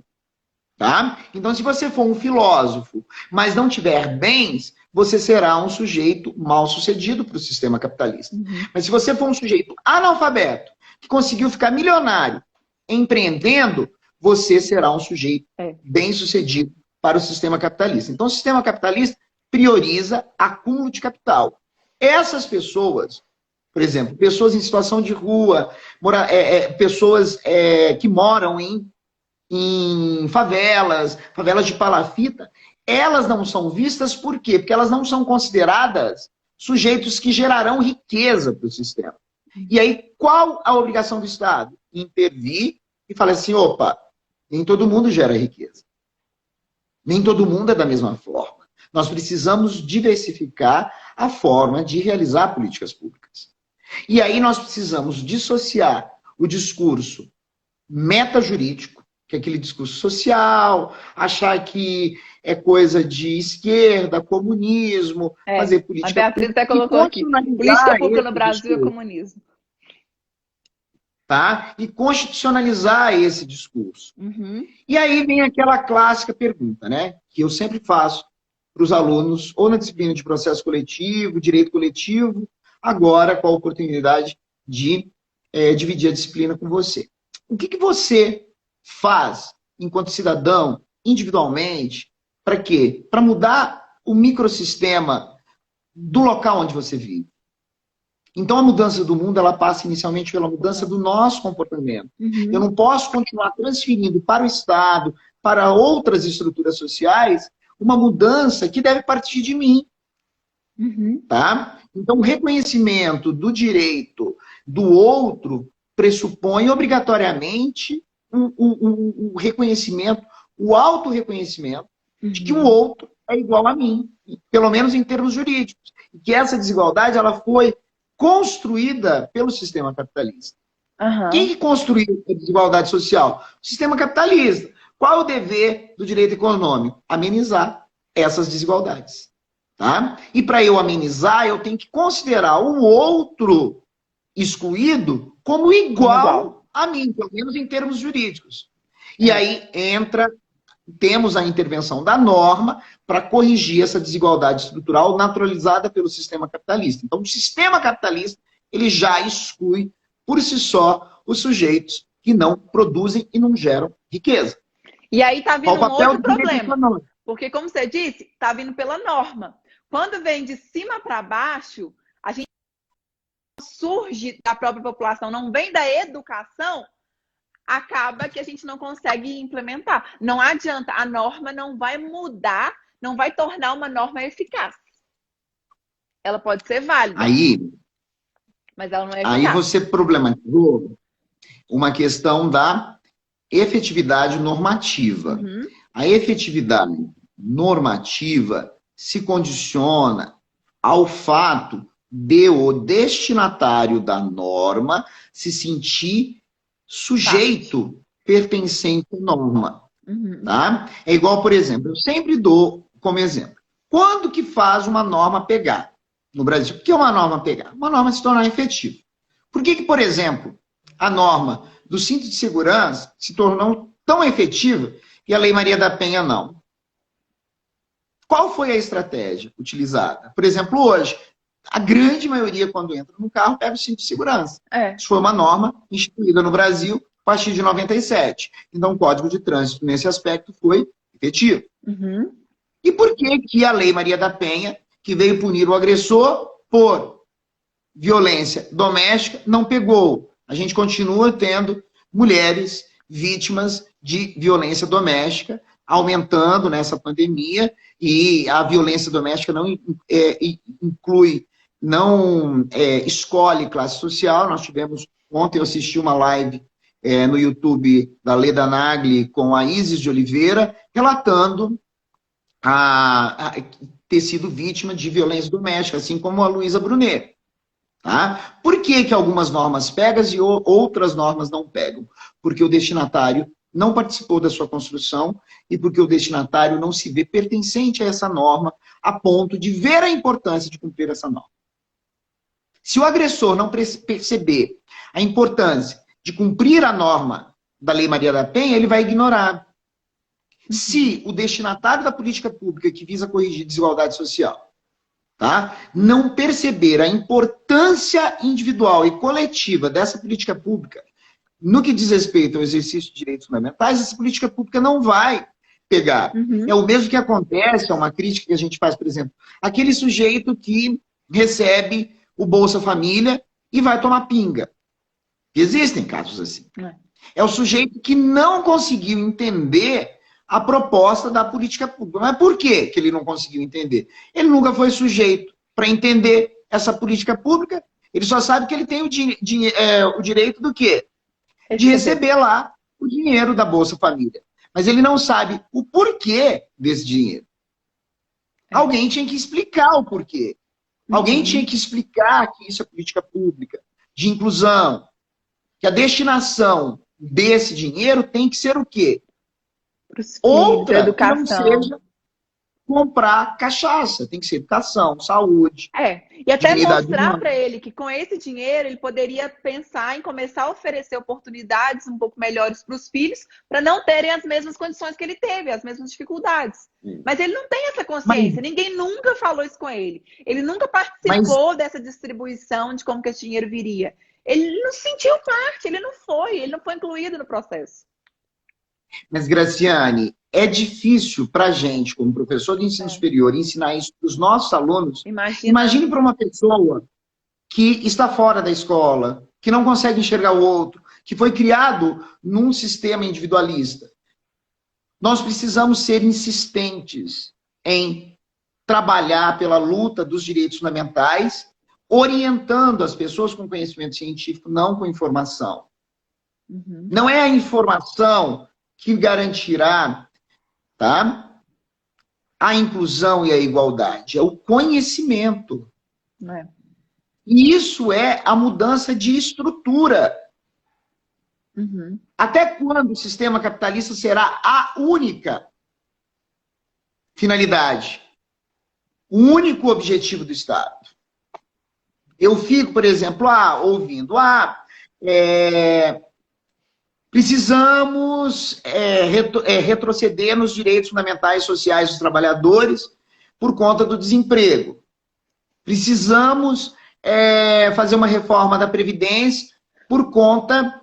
Speaker 2: Tá? Então, se você for um filósofo, mas não tiver bens, você será um sujeito mal sucedido para o sistema capitalista. Mas se você for um sujeito analfabeto, que conseguiu ficar milionário empreendendo, você será um sujeito bem sucedido para o sistema capitalista. Então, o sistema capitalista prioriza acúmulo de capital. Essas pessoas, por exemplo, pessoas em situação de rua, pessoas que moram em favelas de palafita, elas não são vistas por quê? Porque elas não são consideradas sujeitos que gerarão riqueza para o sistema. E aí, qual a obrigação do Estado? Intervir e falar assim, opa, nem todo mundo gera riqueza. Nem todo mundo é da mesma forma. Nós precisamos diversificar a forma de realizar políticas públicas. E aí nós precisamos dissociar o discurso metajurídico, que é aquele discurso social, achar que é coisa de esquerda, comunismo, fazer política
Speaker 3: pública. A Beatriz até colocou aqui, política pública no Brasil é comunismo.
Speaker 2: Tá? E constitucionalizar esse discurso. E aí vem aquela clássica pergunta, né? Que eu sempre faço para os alunos, ou na disciplina de processo coletivo, direito coletivo, agora com a oportunidade de dividir a disciplina com você. O que você faz enquanto cidadão, individualmente, para quê? Para mudar o microsistema do local onde você vive. Então, a mudança do mundo, ela passa inicialmente pela mudança do nosso comportamento. Eu não posso continuar transferindo para o Estado, para outras estruturas sociais, uma mudança que deve partir de mim. Tá? Então, o reconhecimento do direito do outro pressupõe obrigatoriamente o reconhecimento, o autorreconhecimento de que o outro é igual a mim, pelo menos em termos jurídicos. E que essa desigualdade ela foi construída pelo sistema capitalista. Quem que construiu a desigualdade social? O sistema capitalista. Qual é o dever do direito econômico? Amenizar essas desigualdades. Tá? E para eu amenizar, eu tenho que considerar o outro excluído como igual a mim, pelo menos em termos jurídicos. E aí temos a intervenção da norma para corrigir essa desigualdade estrutural naturalizada pelo sistema capitalista. Então, o sistema capitalista ele já exclui, por si só, os sujeitos que não produzem e não geram riqueza.
Speaker 3: E aí está vindo um outro problema. Porque, como você disse, está vindo pela norma. Quando vem de cima para baixo, a gente surge da própria população, não vem da educação, acaba que a gente não consegue implementar. Não adianta, a norma não vai mudar, não vai tornar uma norma eficaz. Ela pode ser válida, mas ela não é eficaz.
Speaker 2: Aí você problematizou uma questão da efetividade normativa. A efetividade normativa se condiciona ao fato de o destinatário da norma se sentir sujeito pertencente à norma. Tá? É igual, por exemplo, eu sempre dou como exemplo. Quando que faz uma norma pegar no Brasil? Por que uma norma pegar? Uma norma se tornar efetiva. Por que, por exemplo, a norma do cinto de segurança se tornou tão efetiva e a Lei Maria da Penha não? Qual foi a estratégia utilizada? Por exemplo, hoje, a grande maioria, quando entra no carro, pega o cinto de segurança. Isso foi uma norma instituída no Brasil a partir de 97. Então, o Código de Trânsito, nesse aspecto, foi efetivo. E por que a Lei Maria da Penha, que veio punir o agressor por violência doméstica não pegou. A gente continua tendo mulheres vítimas de violência doméstica, aumentando nessa pandemia, e a violência doméstica não inclui, não escolhe classe social. Nós tivemos, ontem eu assisti uma live no YouTube da Leda Nagli com a Isis de Oliveira, relatando ter sido vítima de violência doméstica, assim como a Luísa Brunet. Tá? Por que algumas normas pegam e outras normas não pegam? Porque o destinatário não participou da sua construção e porque o destinatário não se vê pertencente a essa norma a ponto de ver a importância de cumprir essa norma. Se o agressor não perceber a importância de cumprir a norma da Lei Maria da Penha, ele vai ignorar. Se o destinatário da política pública que visa corrigir desigualdade social, tá, não perceber a importância individual e coletiva dessa política pública, no que diz respeito ao exercício de direitos fundamentais, essa política pública não vai pegar. É o mesmo que acontece, é uma crítica que a gente faz, por exemplo, aquele sujeito que recebe o Bolsa Família e vai tomar pinga. Existem casos assim. É o sujeito que não conseguiu entender a proposta da política pública. Mas por que ele não conseguiu entender? Ele nunca foi sujeito para entender essa política pública. Ele só sabe que ele tem o direito do quê? De receber lá o dinheiro da Bolsa Família. Mas ele não sabe o porquê desse dinheiro. Alguém tinha que explicar o porquê. Alguém tinha que explicar que isso é política pública, de inclusão, que a destinação desse dinheiro tem que ser o quê? Outra educação. Que não seja comprar cachaça. Tem que ser educação, saúde.
Speaker 3: E até mostrar para ele que com esse dinheiro ele poderia pensar em começar a oferecer oportunidades um pouco melhores para os filhos, para não terem as mesmas condições que ele teve, as mesmas dificuldades. Mas ele não tem essa consciência. Ninguém nunca falou isso com ele. Ele nunca participou dessa distribuição de como que esse dinheiro viria. Ele não sentiu parte, ele não foi incluído no processo.
Speaker 2: Mas, Graciane, é difícil para a gente, como professor de ensino superior, ensinar isso para os nossos alunos. Imagine para uma pessoa que está fora da escola, que não consegue enxergar o outro, que foi criado num sistema individualista. Nós precisamos ser insistentes em trabalhar pela luta dos direitos fundamentais, orientando as pessoas com conhecimento científico, não com informação. Não é a informação que garantirá, tá, a inclusão e a igualdade. É o conhecimento. E isso é a mudança de estrutura. Até quando o sistema capitalista será a única finalidade? O único objetivo do Estado? Eu fico, por exemplo, ouvindo, precisamos retroceder nos direitos fundamentais sociais dos trabalhadores por conta do desemprego. Precisamos fazer uma reforma da Previdência por conta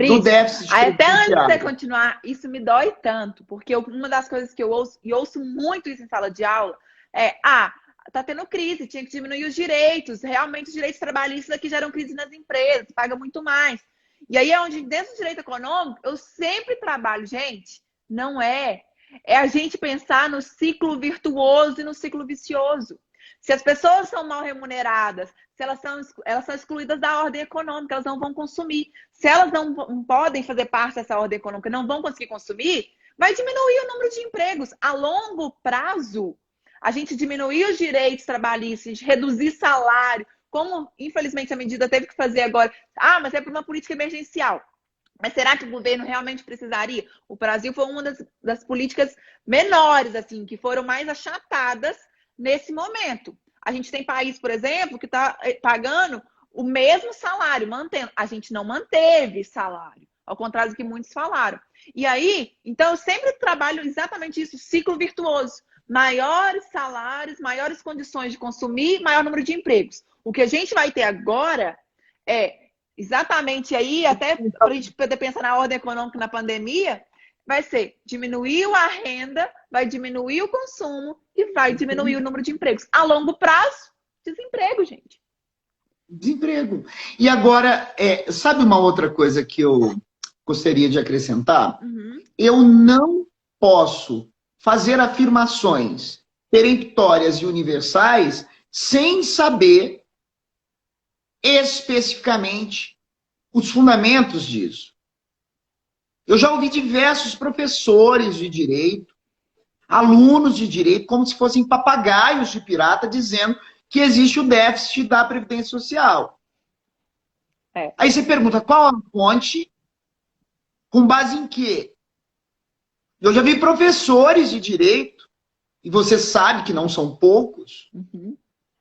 Speaker 2: do déficit.
Speaker 3: Até antes de você continuar, isso me dói tanto, porque uma das coisas que eu ouço, e ouço muito isso em sala de aula, tá tendo crise, tinha que diminuir os direitos, realmente os direitos trabalhistas aqui geram crise nas empresas, paga muito mais. E aí é onde, dentro do direito econômico, eu sempre trabalho, gente, não é a gente pensar no ciclo virtuoso e no ciclo vicioso. Se as pessoas são mal remuneradas, se elas são excluídas da ordem econômica, elas não vão consumir. Se elas não podem fazer parte dessa ordem econômica, não vão conseguir consumir, vai diminuir o número de empregos. A longo prazo, a gente diminuir os direitos trabalhistas, reduzir salário, como, infelizmente, a medida teve que fazer agora. Mas é por uma política emergencial. Mas será que o governo realmente precisaria? O Brasil foi uma das políticas menores, assim, que foram mais achatadas nesse momento. A gente tem país, por exemplo, que está pagando o mesmo salário, mantendo. A gente não manteve salário, ao contrário do que muitos falaram. E aí, então, eu sempre trabalho exatamente isso, ciclo virtuoso. Maiores salários, maiores condições de consumir, maior número de empregos. O que a gente vai ter agora é exatamente aí, até para a gente poder pensar na ordem econômica na pandemia, vai ser diminuir a renda, vai diminuir o consumo e vai diminuir o número de empregos. A longo prazo, desemprego, gente.
Speaker 2: Desemprego. E agora, sabe uma outra coisa que eu gostaria de acrescentar?
Speaker 3: Uhum.
Speaker 2: Eu não posso fazer afirmações peremptórias e universais sem saber especificamente os fundamentos disso. Eu já ouvi diversos professores de direito, alunos de direito, como se fossem papagaios de pirata, dizendo que existe o déficit da Previdência Social. Aí você pergunta, qual a fonte? Com base em quê? Eu já vi professores de direito, e você sabe que não são poucos,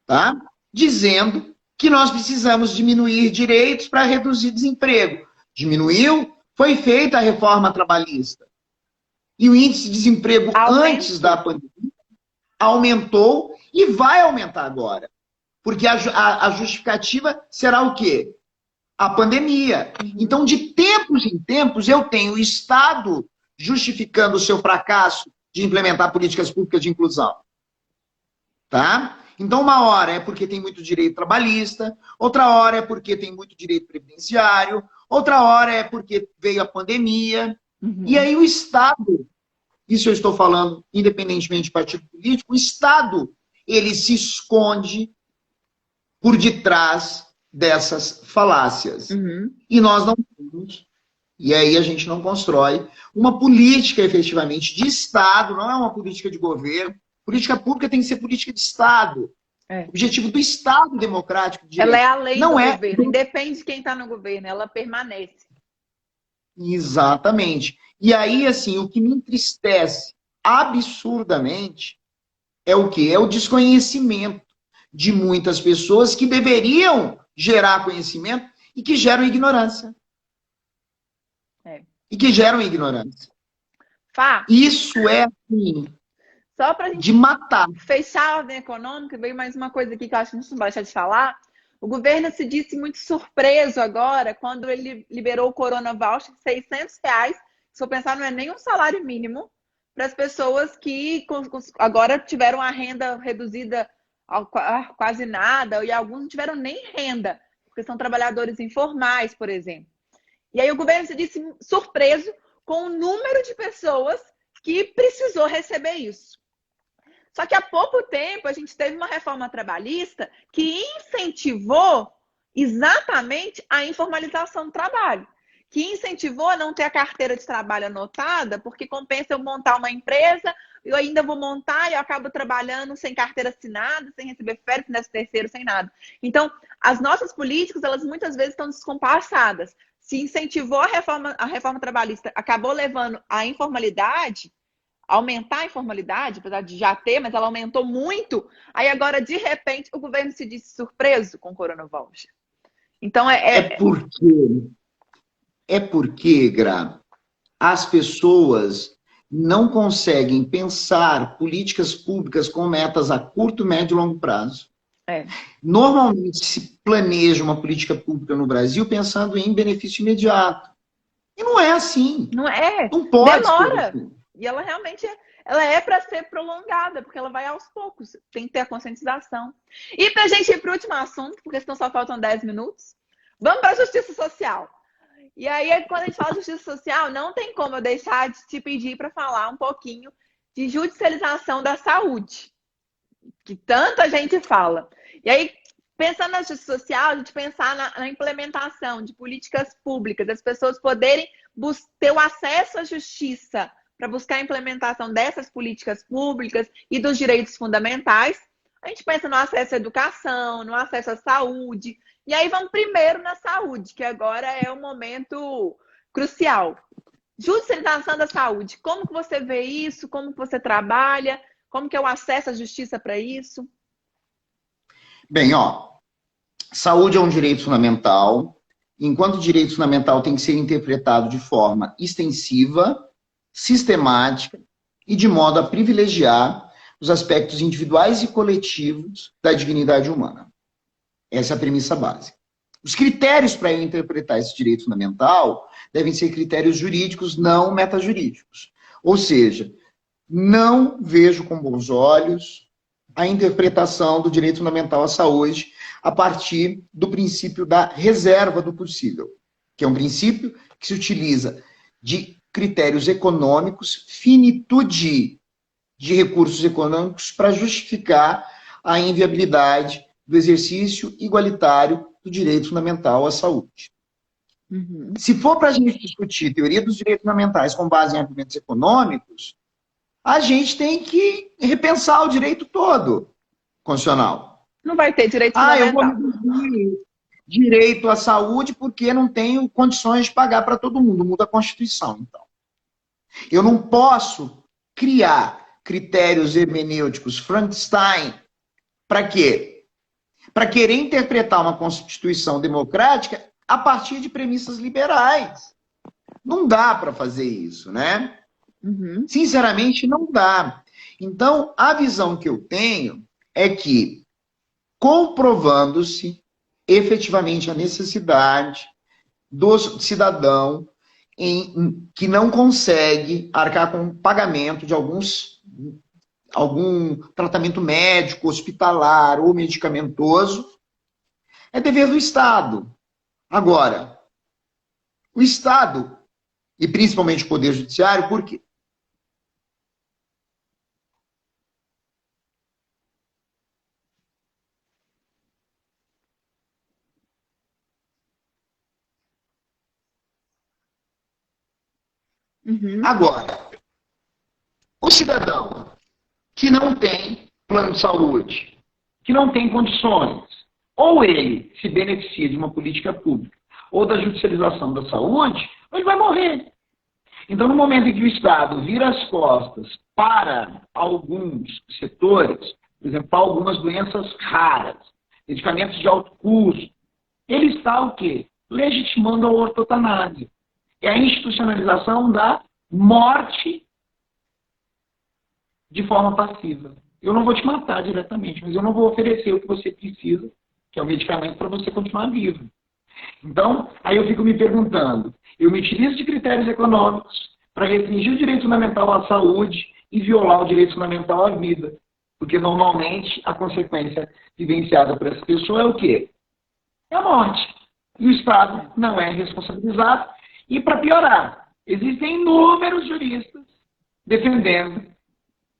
Speaker 2: tá? Dizendo que nós precisamos diminuir direitos para reduzir desemprego. Diminuiu? Foi feita a reforma trabalhista. E o índice de desemprego antes da pandemia aumentou e vai aumentar agora. Porque a justificativa será o quê? A pandemia. Então, de tempos em tempos, eu tenho o Estado justificando o seu fracasso de implementar políticas públicas de inclusão. Tá? Então, uma hora é porque tem muito direito trabalhista, outra hora é porque tem muito direito previdenciário, outra hora é porque veio a pandemia. E aí o Estado, isso eu estou falando independentemente de partido político, o Estado, ele se esconde por detrás dessas falácias. E nós não temos, e aí a gente não constrói uma política efetivamente de Estado, não é uma política de governo. Política pública tem que ser política de Estado. O objetivo do Estado democrático de direito.
Speaker 3: Ela é a lei
Speaker 2: não
Speaker 3: do
Speaker 2: é
Speaker 3: governo, independe de quem está no governo, ela permanece.
Speaker 2: Exatamente. E aí, assim, o que me entristece absurdamente é o quê? É o desconhecimento de muitas pessoas que deveriam gerar conhecimento e que geram ignorância.
Speaker 3: É.
Speaker 2: E que geram ignorância.
Speaker 3: Fá,
Speaker 2: Isso é, assim,
Speaker 3: só para a gente
Speaker 2: de matar.
Speaker 3: fechar a ordem econômica, veio mais uma coisa aqui que eu acho que a gente não vai deixar de falar. O governo se disse muito surpreso agora quando ele liberou o Corona Voucher de R$600. Se eu pensar, não é nem um salário mínimo para as pessoas que agora tiveram a renda reduzida a quase nada, e alguns não tiveram nem renda, porque são trabalhadores informais, por exemplo. E aí o governo se disse surpreso com o número de pessoas que precisou receber isso. Só que há pouco tempo a gente teve uma reforma trabalhista que incentivou exatamente a informalização do trabalho, que incentivou a não ter a carteira de trabalho anotada, porque compensa eu montar uma empresa, eu ainda vou montar e eu acabo trabalhando sem carteira assinada, sem receber férias, sem 13º, sem nada. Então, as nossas políticas, elas muitas vezes estão descompassadas. Se incentivou a reforma trabalhista, acabou levando a informalidade, aumentar a informalidade, apesar de já ter, mas ela aumentou muito. Aí agora, de repente, o governo se disse surpreso com o Corona Voucher. Então,
Speaker 2: É porque, Gra, as pessoas não conseguem pensar políticas públicas com metas a curto, médio e longo prazo. Normalmente se planeja uma política pública no Brasil pensando em benefício imediato. E não é assim.
Speaker 3: Não é.
Speaker 2: Não pode
Speaker 3: Demora.
Speaker 2: ser assim.
Speaker 3: E ela realmente ela é para ser prolongada, porque ela vai aos poucos. Tem que ter a conscientização. E para a gente ir para o último assunto, porque senão só faltam 10 minutos, vamos para a justiça social. E aí, quando a gente fala de justiça social, não tem como eu deixar de te pedir para falar um pouquinho de judicialização da saúde, que tanta gente fala. E aí, pensando na justiça social, a gente pensar na implementação de políticas públicas, as pessoas poderem ter o acesso à justiça para buscar a implementação dessas políticas públicas e dos direitos fundamentais. A gente pensa no acesso à educação, no acesso à saúde. E aí vamos primeiro na saúde, que agora é um momento crucial. Judicialização da saúde. Como que você vê isso? Como que você trabalha? Como que é o acesso à justiça para isso?
Speaker 2: Bem, saúde é um direito fundamental. Enquanto direito fundamental tem que ser interpretado de forma extensiva, sistemática e de modo a privilegiar os aspectos individuais e coletivos da dignidade humana. Essa é a premissa básica. Os critérios para eu interpretar esse direito fundamental devem ser critérios jurídicos, não metajurídicos. Ou seja, não vejo com bons olhos a interpretação do direito fundamental à saúde a partir do princípio da reserva do possível, que é um princípio que se utiliza de critérios econômicos, finitude de recursos econômicos para justificar a inviabilidade do exercício igualitário do direito fundamental à saúde.
Speaker 3: Uhum.
Speaker 2: Se for para a gente discutir teoria dos direitos fundamentais com base em argumentos econômicos, a gente tem que repensar o direito todo constitucional.
Speaker 3: Não vai ter direito
Speaker 2: Eu vou
Speaker 3: fundamental.
Speaker 2: reduzir direito à saúde porque não tenho condições de pagar para todo mundo. Muda a Constituição, então. Eu não posso criar critérios hermenêuticos Frankenstein para quê? Para querer interpretar uma Constituição democrática a partir de premissas liberais. Não dá para fazer isso, né?
Speaker 3: Uhum.
Speaker 2: Sinceramente, não dá. Então, a visão que eu tenho é que, comprovando-se efetivamente a necessidade do cidadão que não consegue arcar com o pagamento de algum tratamento médico, hospitalar ou medicamentoso, é dever do Estado. Agora, o Estado, e principalmente o Poder Judiciário, por quê?
Speaker 3: Uhum.
Speaker 2: Agora, o cidadão que não tem plano de saúde, que não tem condições, ou ele se beneficia de uma política pública, ou da judicialização da saúde, ou ele vai morrer. Então, no momento em que o Estado vira as costas para alguns setores, por exemplo, para algumas doenças raras, medicamentos de alto custo, ele está o quê? Legitimando a ortotanásia. É a institucionalização da morte de forma passiva. Eu não vou te matar diretamente, mas eu não vou oferecer o que você precisa, que é o medicamento, para você continuar vivo. Então, aí eu fico me perguntando, eu me utilizo de critérios econômicos para restringir o direito fundamental à saúde e violar o direito fundamental à vida. Porque, normalmente, a consequência vivenciada por essa pessoa é o quê? É a morte. E o Estado não é responsabilizado. E, para piorar, existem inúmeros juristas defendendo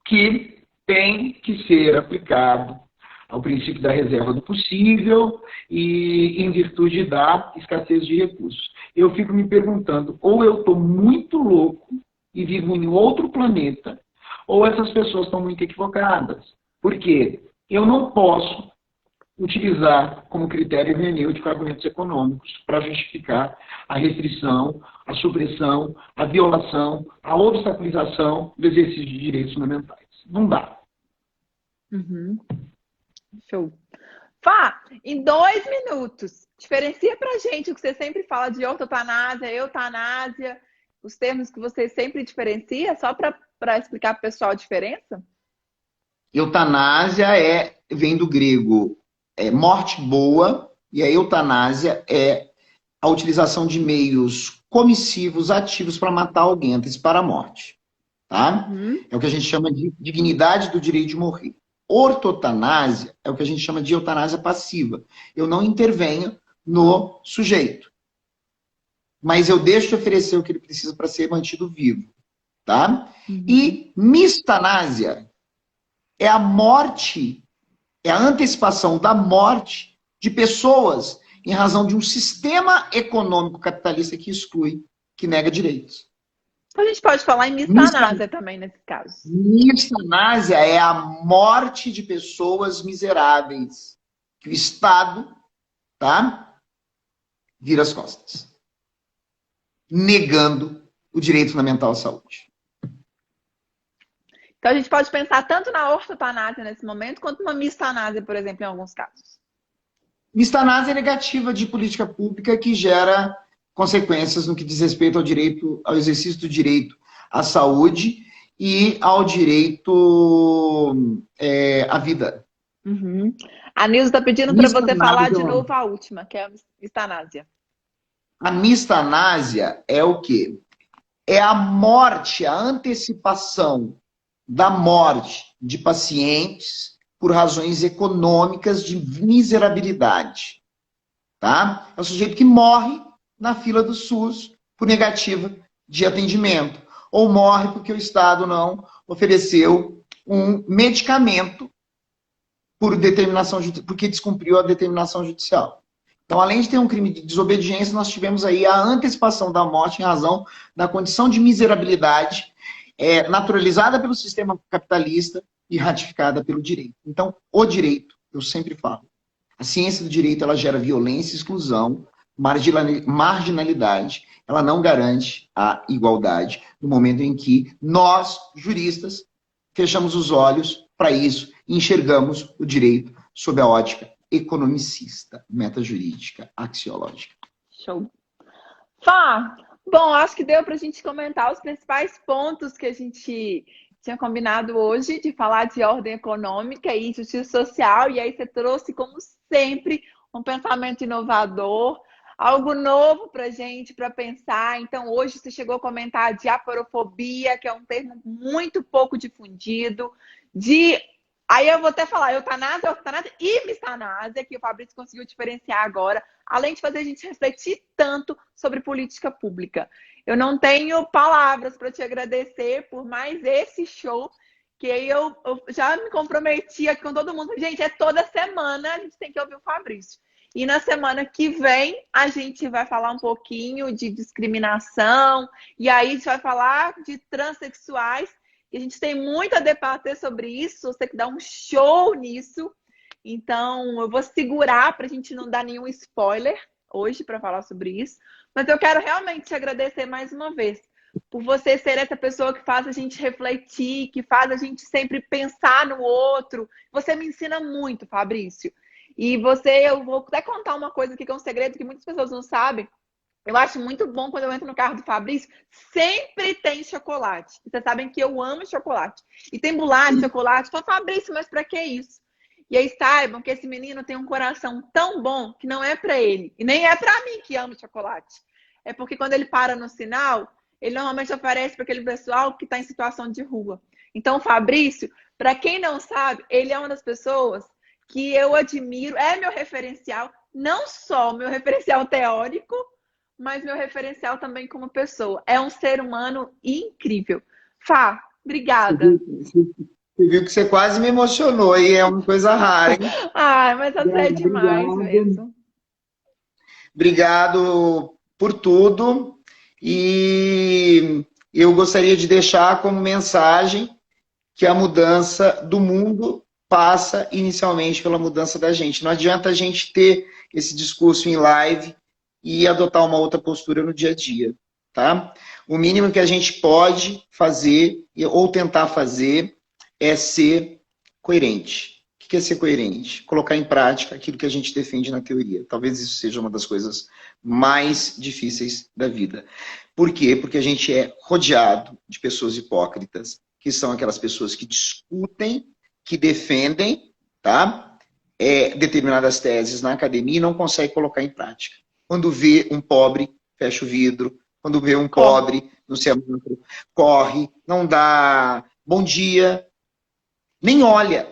Speaker 2: que tem que ser aplicado ao princípio da reserva do possível e em virtude da escassez de recursos. Eu fico me perguntando, ou eu estou muito louco e vivo em outro planeta, ou essas pessoas estão muito equivocadas. Por quê? Eu não posso utilizar como critério hermenêutico argumentos econômicos para justificar a restrição, a supressão, a violação, a obstaculização do exercício de direitos fundamentais. Não dá.
Speaker 3: Uhum. Show. Fá, em 2 minutos, diferencia pra gente o que você sempre fala de ortotanásia, eutanásia, os termos que você sempre diferencia, só para explicar para o pessoal a diferença?
Speaker 2: Eutanásia vem do grego morte boa, e a eutanásia é a utilização de meios comissivos ativos para matar alguém, antecipar a morte. Tá?
Speaker 3: Uhum.
Speaker 2: É o que a gente chama de dignidade do direito de morrer. Ortotanásia é o que a gente chama de eutanásia passiva. Eu não intervenho no sujeito, mas eu deixo de oferecer o que ele precisa para ser mantido vivo. Tá?
Speaker 3: Uhum.
Speaker 2: E mistanásia é a morte, é a antecipação da morte de pessoas em razão de um sistema econômico capitalista que exclui, que nega direitos.
Speaker 3: A gente pode falar em mistanásia também nesse caso.
Speaker 2: Mistanásia é a morte de pessoas miseráveis, que o Estado, tá, vira as costas, negando o direito fundamental à saúde.
Speaker 3: Então a gente pode pensar tanto na ortotanásia nesse momento, quanto numa mistanásia, por exemplo, em alguns casos.
Speaker 2: Mistanásia é negativa de política pública que gera consequências no que diz respeito ao direito, ao exercício do direito à saúde e ao direito à vida.
Speaker 3: Uhum. A Nilza está pedindo para você falar de novo a última, que é a mistanásia.
Speaker 2: A mistanásia é o quê? É a morte, a antecipação da morte de pacientes por razões econômicas de miserabilidade. Tá? É o sujeito que morre na fila do SUS por negativa de atendimento. Ou morre porque o Estado não ofereceu um medicamento porque descumpriu a determinação judicial. Então, além de ter um crime de desobediência, nós tivemos aí a antecipação da morte em razão da condição de miserabilidade naturalizada pelo sistema capitalista e ratificada pelo direito. Então, o direito, eu sempre falo, a ciência do direito, ela gera violência, exclusão, marginalidade, ela não garante a igualdade no momento em que nós, juristas, fechamos os olhos para isso e enxergamos o direito sob a ótica economicista, metajurídica, axiológica.
Speaker 3: Show. Fá, bom, acho que deu para a gente comentar os principais pontos que a gente tinha combinado hoje, de falar de ordem econômica e justiça social, e aí você trouxe, como sempre, um pensamento inovador, algo novo para a gente, para pensar. Então, hoje você chegou a comentar de aporofobia, que é um termo muito pouco difundido, Aí eu vou até falar eutanásia e mistanásia, que o Fabrício conseguiu diferenciar agora, além de fazer a gente refletir tanto sobre política pública. Eu não tenho palavras para te agradecer por mais esse show, que eu já me comprometi aqui com todo mundo. Gente, é toda semana a gente tem que ouvir o Fabrício. E na semana que vem a gente vai falar um pouquinho de discriminação, e aí a gente vai falar de transexuais. E a gente tem muito a debater sobre isso, você que dá um show nisso. Então, eu vou segurar para a gente não dar nenhum spoiler hoje para falar sobre isso. Mas eu quero realmente te agradecer mais uma vez por você ser essa pessoa que faz a gente refletir, que faz a gente sempre pensar no outro. Você me ensina muito, Fabrício. E eu vou até contar uma coisa aqui que é um segredo que muitas pessoas não sabem. Eu acho muito bom quando eu entro no carro do Fabrício, sempre tem chocolate. Vocês sabem que eu amo chocolate. E tem bolacha de chocolate. Fala, Fabrício, mas pra que isso? E aí saibam que esse menino tem um coração tão bom que não é pra ele. E nem é pra mim que amo chocolate. É porque quando ele para no sinal, ele normalmente oferece para aquele pessoal que está em situação de rua. Então, o Fabrício, pra quem não sabe, ele é uma das pessoas que eu admiro. É meu referencial, não só meu referencial teórico, mas meu referencial também como pessoa. É um ser humano incrível. Fá, obrigada.
Speaker 2: Você viu que você quase me emocionou e é uma coisa rara, hein?
Speaker 3: Ai, mas você é demais mesmo.
Speaker 2: Obrigado por tudo. E eu gostaria de deixar como mensagem que a mudança do mundo passa inicialmente pela mudança da gente. Não adianta a gente ter esse discurso em live e adotar uma outra postura no dia a dia, tá? O mínimo que a gente pode fazer, ou tentar fazer, é ser coerente. O que é ser coerente? Colocar em prática aquilo que a gente defende na teoria. Talvez isso seja uma das coisas mais difíceis da vida. Por quê? Porque a gente é rodeado de pessoas hipócritas, que são aquelas pessoas que discutem, que defendem, tá? Determinadas teses na academia e não conseguem colocar em prática. Quando vê um pobre, fecha o vidro. Quando vê um pobre no semáforo, corre, não dá bom dia, nem olha.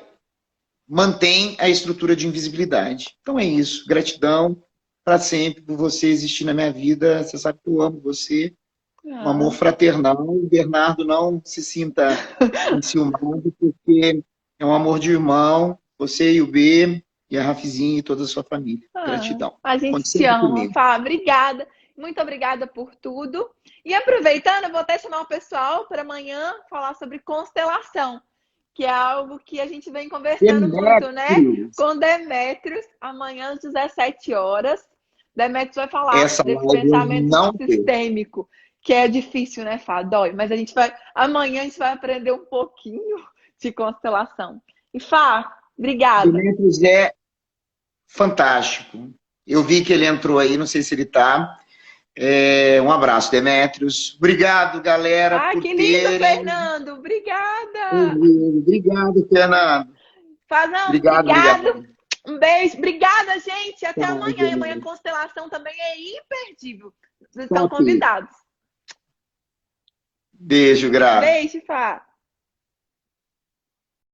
Speaker 2: Mantém a estrutura de invisibilidade. Então é isso. Gratidão para sempre por você existir na minha vida. Você sabe que eu amo você. Um amor fraternal. O Bernardo não se sinta enciumado, porque é um amor de irmão. Você e o B, e a Rafizinha e toda a sua família. Gratidão.
Speaker 3: A gente te ama, Fá. Obrigada. Muito obrigada por tudo. E aproveitando, eu vou até chamar o pessoal para amanhã falar sobre constelação, que é algo que a gente vem conversando muito, né? Com Demétrios, amanhã às 17 horas. Demétrios vai falar desse pensamento sistêmico, que é difícil, né, Fá? Dói. Mas amanhã a gente vai aprender um pouquinho de constelação. E Fá, obrigada.
Speaker 2: Demétrios é fantástico. Eu vi que ele entrou aí, não sei se ele está. Um abraço, Demétrios. Obrigado, galera.
Speaker 3: Que lindo, Fernando. Obrigada.
Speaker 2: Obrigado, Fernando.
Speaker 3: Fazão, obrigado. Um beijo. Obrigada, gente. Até amanhã. E amanhã a constelação também é imperdível. Vocês estão convidados.
Speaker 2: Beijo, Gra.
Speaker 3: Beijo, Fá.